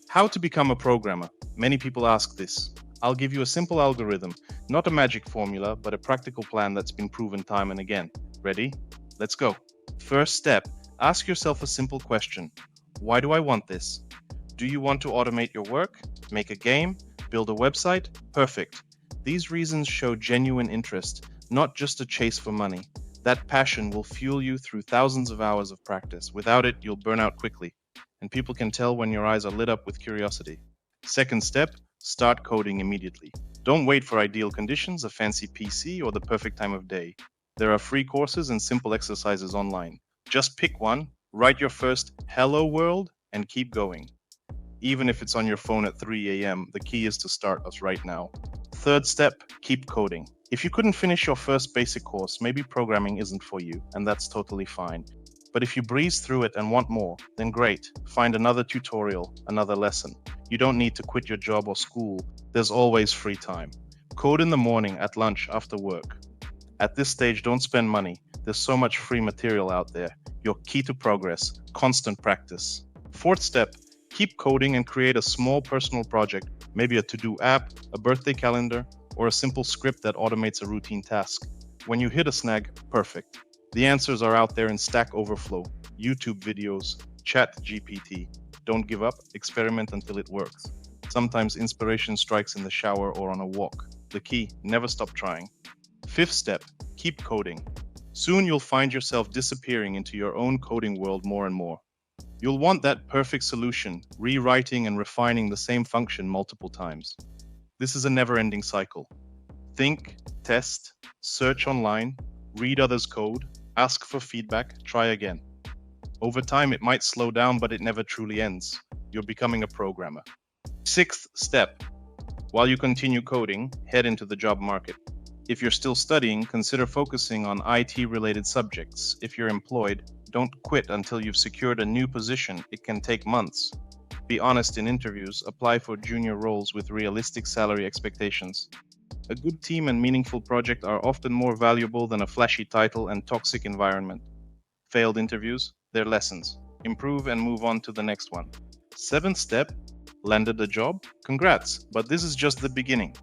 How to become a programmer? Many people ask this. I'll give you a simple algorithm, not a magic formula, but a practical plan that's been proven time and again. Ready? Let's go. First step, ask yourself a simple question. Why do I want this? Do you want to automate your work, make a game, build a website? Perfect. These reasons show genuine interest, not just a chase for money. That passion will fuel you through thousands of hours of practice. Without it, you'll burn out quickly, and people can tell when your eyes are lit up with curiosity. Second step, start coding immediately. Don't wait for ideal conditions, a fancy PC, or the perfect time of day. There are free courses and simple exercises online. Just pick one, write your first hello world, and keep going. Even if it's on your phone at 3 a.m., the key is to start us right now. Third step, keep coding. If you couldn't finish your first basic course, maybe programming isn't for you, and that's totally fine. But if you breeze through it and want more, then great. Find another tutorial, another lesson. You don't need to quit your job or school. There's always free time. Code in the morning, at lunch, after work. At this stage, don't spend money. There's so much free material out there. Your key to progress, constant practice. Fourth step, keep coding and create a small personal project, maybe a to-do app, a birthday calendar, or a simple script that automates a routine task. When you hit a snag, perfect. The answers are out there in Stack Overflow, YouTube videos, Chat GPT. Don't give up, experiment until it works. Sometimes inspiration strikes in the shower or on a walk. The key, never stop trying. Fifth step, keep coding. Soon you'll find yourself disappearing into your own coding world more and more. You'll want that perfect solution, rewriting and refining the same function multiple times. This is a never-ending cycle. Think, test, search online, read others' code, ask for feedback, try again. Over time, it might slow down, but it never truly ends. You're becoming a programmer. Sixth step. While you continue coding, head into the job market. If you're still studying, consider focusing on IT-related subjects. If you're employed, don't quit until you've secured a new position. It can take months. Be honest in interviews, apply for junior roles with realistic salary expectations. A good team and meaningful project are often more valuable than a flashy title and toxic environment. Failed interviews, they're lessons. Improve and move on to the next one. Seventh step, landed a job? Congrats, but this is just the beginning.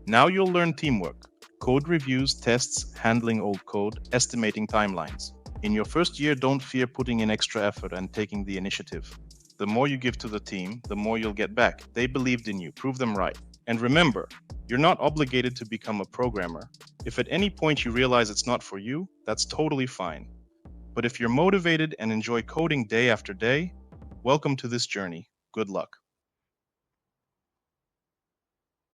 Now you'll learn teamwork, code reviews, tests, handling old code, estimating timelines. In your first year, don't fear putting in extra effort and taking the initiative. The more you give to the team, the more you'll get back. They believed in you, prove them right. And remember, you're not obligated to become a programmer. If at any point you realize it's not for you, that's totally fine. But if you're motivated and enjoy coding day after day, welcome to this journey. Good luck.